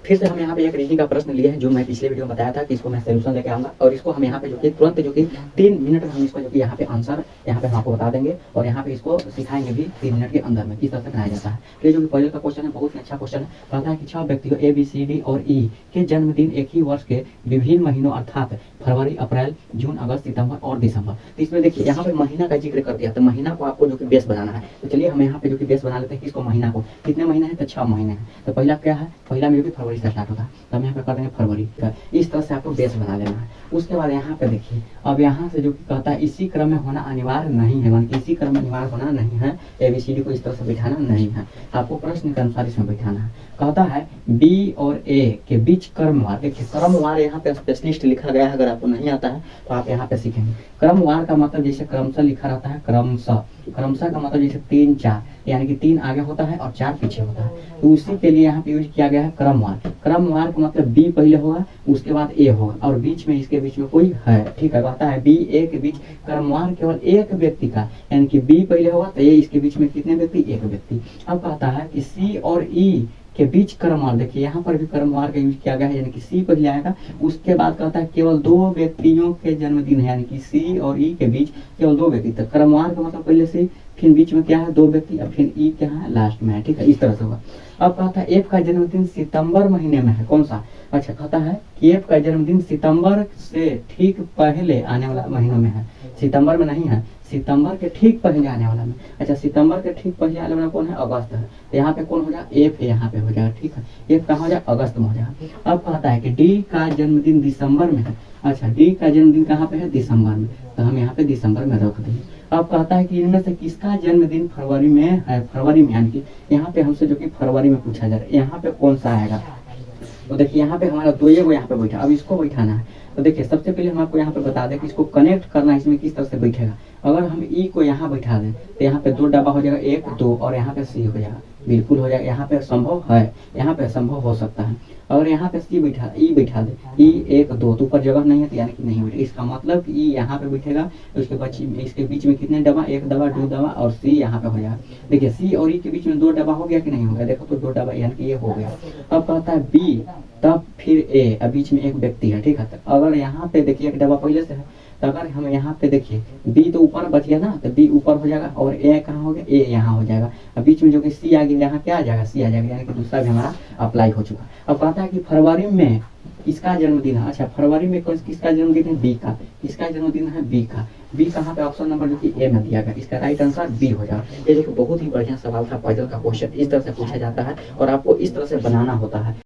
फिर से हम यहाँ पे एक रीजनिंग का प्रश्न लिए हैं जो मैं पिछले वीडियो में बताया था कि इसको मैं सोल्यूशन लेके आऊंगा और इसको हम यहाँ पे जो कि तुरंत जो कि 3 मिनट में हम इसको जो कि यहाँ पे आंसर यहाँ पे हम आपको बता देंगे और यहाँ पे इसको सिखाएंगे भी 3 मिनट के अंदर में किस तरह से बनाया जाता है। तो ये जो कि पहले का क्वेश्चन है बहुत ही अच्छा क्वेश्चन है। कहता है कि 6 व्यक्तियों ए बी सी डी और ई के जन्मदिन एक ही वर्ष के विभिन्न महीनों अर्थात फरवरी, अप्रैल, जून, अगस्त, सितंबर और दिसंबर। तो इसमें देखिए यहाँ पे महीना का जिक्र कर दिया, तो महीना को आपको जो कि बेस बनाना है। तो चलिए हम यहाँ पे जो कि बेस बना लेते हैं कि इसको महीना को कितने महीने हैं, तो 6 महीने हैं। तो पहला क्या है, पहला में जो कि फरवरी से स्टार्ट होता है, तो हम यहाँ पे कर देंगे फरवरी। इस तरह से आपको बेस बना लेना है। उसके बाद यहाँ पे देखिए अब यहाँ से जो कि कहता है इसी क्रम में होना अनिवार्य नहीं है, मतलब इसी क्रम में अनिवार्य होना नहीं है, एबीसीडी को इस तरह से बैठाना नहीं है, आपको प्रश्न के अनुसार इसमें बैठाना है। कहता है बी और ए के बीच क्रमवार। देखिए क्रमवार यहाँ पे स्पेशलिस्ट लिखा गया है, अगर आपको नहीं आता है तो आप यहाँ पे सीखेंगे। क्रमवार का मतलब जैसे क्रमशः लिखा रहता है, क्रमशः, क्रमशः का मतलब जैसे 3 4 यानी कि 3 आगे होता है और 4 पीछे होता है, तो उसी के लिए यहाँ पे यूज किया गया है क्रमवार। क्रमवार का मतलब बी पहले होगा उसके बाद ए होगा और बीच में इसके बीच में कोई है, ठीक है। कहता है बी ए के बीच क्रमवार केवल एक व्यक्ति का, यानी कि बी पहले होगा तो ए इसके बीच में कितने व्यक्ति, एक व्यक्ति। अब कहता है कि सी और ई के बीच क्रमवार, देखिए यहाँ पर भी क्रमवार का यूज किया गया है, यानी कि सी पहले आएगा उसके बाद कहता है केवल 2 व्यक्तियों के जन्मदिन है, यानी कि सी और ई के बीच केवल 2 व्यक्ति। तक क्रमवार का मतलब पहले से फिर बीच में क्या है 2 व्यक्ति और फिर ई क्या है लास्ट में है, ठीक है। इस तरह से होगा। अब कहता है एफ का जन्मदिन सितंबर महीने में है, कौन सा, अच्छा कहता है कि एफ का जन्मदिन सितंबर से ठीक पहले आने वाला महीनों में है, सितंबर में नहीं है, सितंबर के ठीक पहले आने वाला में। अच्छा सितंबर के ठीक पहले आने वाला कौन है, अगस्त है, तो यहाँ पे कौन हो जाएगा, एफ यहाँ पे हो जाएगा, ठीक है। एफ कहाँ हो जाएगा, अगस्त में हो जाएगा। अब कहता है कि डी का जन्मदिन दिसंबर में है, अच्छा डी का जन्मदिन कहाँ पे है, दिसंबर में, तो हम यहाँ पे दिसंबर में रख देंगे। अब कहता है कि इनमें से किसका जन्मदिन फरवरी में है, फरवरी में, यानी कि यहाँ पे हमसे जो कि फरवरी में पूछा जा रहा है, यहाँ पे कौन सा आएगा। तो देखिए यहाँ पे हमारा 2 को यहाँ पे बैठा, अब इसको बैठाना है। तो देखिए सबसे पहले हम आपको यहाँ पे बता दें कि इसको कनेक्ट करना है, इसमें किस तरह से बैठेगा। अगर हम ई को यहाँ बैठा दें तो यहाँ पे 2 डब्बा हो जाएगा, 1 2 और यहाँ पे सी हो जाएगा, बिल्कुल हो जाएगा। यहाँ पे संभव है, यहाँ पे संभव हो सकता है। और यहाँ पे सी बैठा, ई बैठा दे, ई 1 2 तो ऊपर जगह नहीं है तो यानी कि नहीं बैठेगा। इसका मतलब कि ई यहाँ पे बैठेगा, उसके बाद इसके बीच में कितने डब्बा, 1 डब्बा 2 डब्बा और सी यहाँ पे हो जाएगा। देखिए सी और ई के बीच में 2 डब्बा हो गया कि नहीं हो गया, देखो तो 2 डब्बा यानी कि ये हो गया। अब कहता है बी तब फिर ए, अब बीच में एक व्यक्ति है, ठीक है। तो अगर यहाँ पे देखिए 1 डब्बा पहले से है, तो अगर हम यहाँ पे देखिए बी तो ऊपर बच गया ना, तो बी ऊपर हो जाएगा और ए कहाँ हो गया, ए यहाँ हो जाएगा। अब बीच में जो कि सी आ गया, यहाँ क्या आ जाएगा, सी आ जाएगा, यानी कि दूसरा भी हमारा अप्लाई हो चुका। अब कहता है कि फरवरी में किसका जन्मदिन है, अच्छा फरवरी में किसका जन्मदिन है, बी का, किसका जन्मदिन है, बी का। बी कहाँ पे, ऑप्शन नंबर जो कि ए में दिया गया, इसका राइट आंसर बी हो जाएगा। ये देखो बहुत ही बढ़िया सवाल था, पजल का क्वेश्चन इस तरह से पूछा जाता है और आपको इस तरह से बनाना होता है।